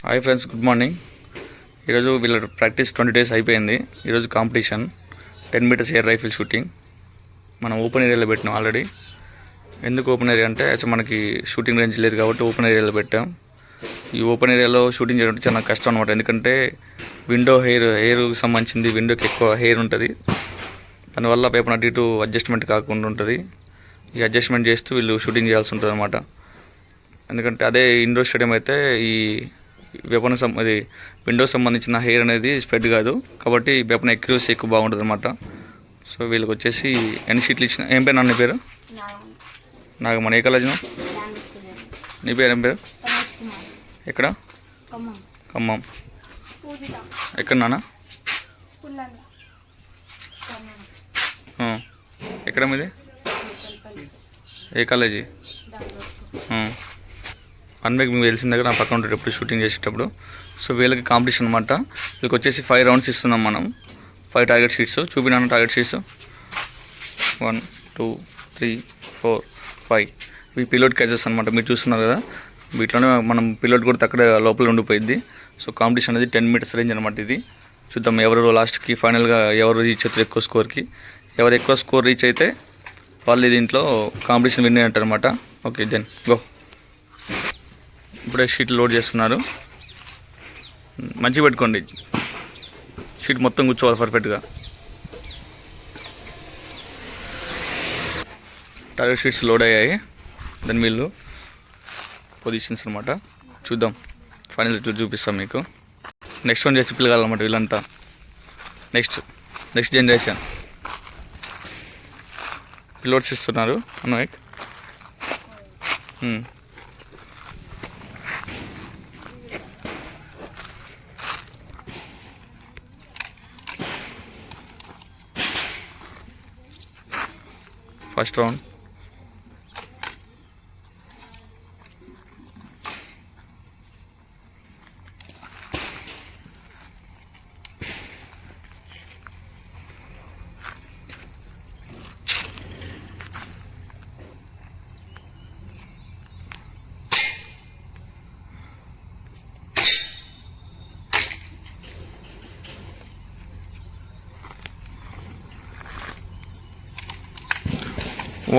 Hi friends, good morning. ఈరోజు వీళ్ళ practice 20 days అయిపోయింది. ఈరోజు competition 10 meters air rifle shooting. మనం ఓపెన్ ఏరియాలో పెట్టినాం ఆల్రెడీ. ఎందుకు ఓపెన్ ఏరియా అంటే మనకి షూటింగ్ రేంజ్ లేదు కాబట్టి ఓపెన్ ఏరియాలో పెట్టాం. ఈ ఓపెన్ ఏరియాలో షూటింగ్ చేయడం చాలా కష్టం అనమాట. ఎందుకంటే హెయిర్కి సంబంధించింది, విండోకి ఎక్కువ హెయిర్ ఉంటుంది. దానివల్ల పేపర్ అటు ఇటు అడ్జస్ట్మెంట్ కాకుండా ఉంటుంది. ఈ అడ్జస్ట్మెంట్ చేస్తూ వీళ్ళు షూటింగ్ చేయాల్సి ఉంటుంది అనమాట. ఎందుకంటే అదే ఇండోర్ స్టేడియం అయితే ఈ వెపన్ అది విండోస్ సంబంధించిన హెయిర్ అనేది స్ప్రెడ్ కాదు కాబట్టి ఈ వెపన్ ఎక్యూరసీ ఎక్కువ బాగుంటుంది అనమాట. సో వీళ్ళకి వచ్చేసి ఎన్ని షీట్లు ఇచ్చిన. ఏం పేరు నాన్న పేరు? నాగమణి. ఏ కాలేజ్? నీ పేరు ఏం పేరు? ఎక్కడ? ఖమ్మం. ఎక్కడ నాన్న? ఎక్కడ మీది? ఏ కాలేజీ? అన్వేక్ మీకు తెలిసిన దగ్గర నా పక్కన ఉంటాడు ఎప్పుడు షూటింగ్ చేసేటప్పుడు. సో వీళ్ళకి కాంపిటీషన్ అనమాట. వీళ్ళకి వచ్చేసి 5 rounds ఇస్తున్నాం మనం. 5 టార్గెట్ షీట్స్ చూపినాను. టార్గెట్ షీట్స్ 1 2 3 4 5 ఇవి పిలోట్ క్యాచెస్ అనమాట. మీరు చూస్తున్నారు కదా, వీటిలోనే మనం పిలోట్ కూడా అక్కడ లోపల ఉండిపోయింది. సో కాంపిటీషన్ అనేది 10 meters రేంజ్ అనమాట. ఇది చూద్దాం ఎవరు లాస్ట్కి ఫైనల్గా ఎవరు రీచ్ అవుతారు ఎక్కువ స్కోర్కి. ఎవరు ఎక్కువ స్కోర్ రీచ్ అయితే వాళ్ళు దీంట్లో కాంపిటీషన్ విన్ అయినట్టు అనమాట. Okay, then go. ఇప్పుడే షీట్ లోడ్ చేస్తున్నారు. మంచిగా పెట్టుకోండి, షీట్ మొత్తం కూర్చోవాలి పర్ఫెక్ట్గా. టార్గెట్ షీట్స్ లోడ్ అయ్యాయి. దాని వీళ్ళు పొజిషన్స్ అనమాట. చూద్దాం ఫైనల్ ఇట్లా చూపిస్తాం మీకు. నెక్స్ట్ వన్ చేసి పిల్లగాలన్నమాట వీళ్ళంతా. నెక్స్ట్ జనరేషన్ పిలోట్స్ ఇస్తున్నారు అన్వైక్. First round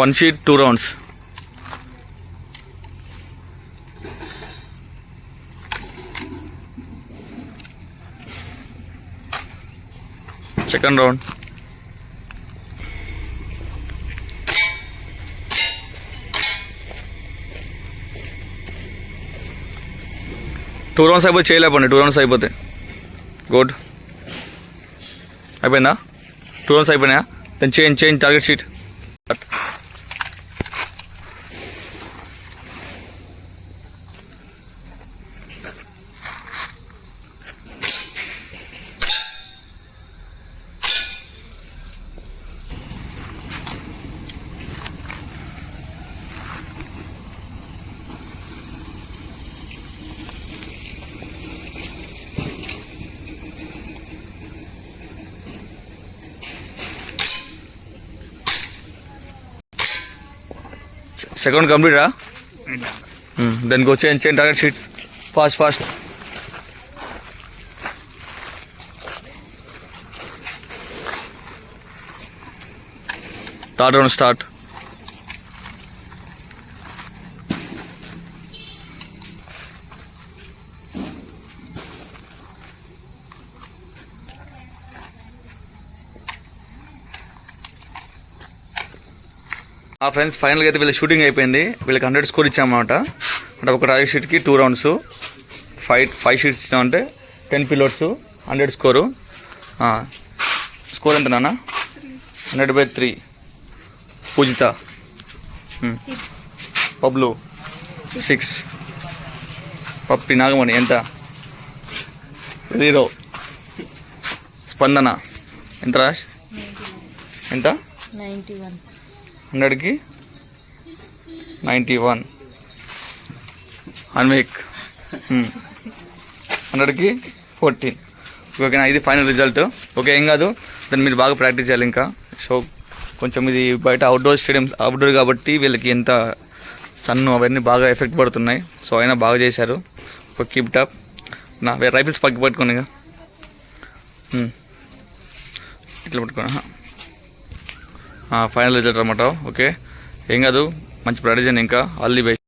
one sheet 2 rounds. Second round. Two rounds అయిపోతే చేయలేపండి. 2 rounds అయిపోతే గుడ్. అయిపోయిందా? 2 rounds అయిపోయినాయా? Then change target sheet. Second complete, huh? Then go change target sheets. Fast. Third round start. Friends, ఫైనల్గా అయితే వీళ్ళ shooting అయిపోయింది. వీళ్ళకి 100 score ఇచ్చామన్నమాట. అంటే ఒక టార్గెట్ షీట్కి 2 rounds 5 sheets ఇచ్చామంటే 10 పిలోట్స్ 100 score. స్కోర్ ఎంత నాన్న? 100/3. పూజిత, పబ్లు 6, పప్పి నాగమణి ఎంత? 0. స్పందన ఎంత? ఎంత? 91. 100కి 91. అన్వేక్ 100కి 14. ఓకేనా? ఇది ఫైనల్ రిజల్ట్. ఓకే, ఏం కాదు. దాన్ని మీరు బాగా ప్రాక్టీస్ చేయాలి ఇంకా. సో కొంచెం ఇది బయట అవుట్డోర్ కాబట్టి వీళ్ళకి ఎంత సన్ను అవన్నీ బాగా ఎఫెక్ట్ పడుతున్నాయి. సో అయినా బాగా చేశారు. Keep top. నా రైఫిల్స్ పక్కకి పట్టుకోండి ఇక ఇట్లా పట్టుకోండి. ఫైనల్ రిజల్ట్ అనమాట. ఓకే, ఏం కాదు, మంచి ప్రాక్టీస్ ఇంకా. All the best.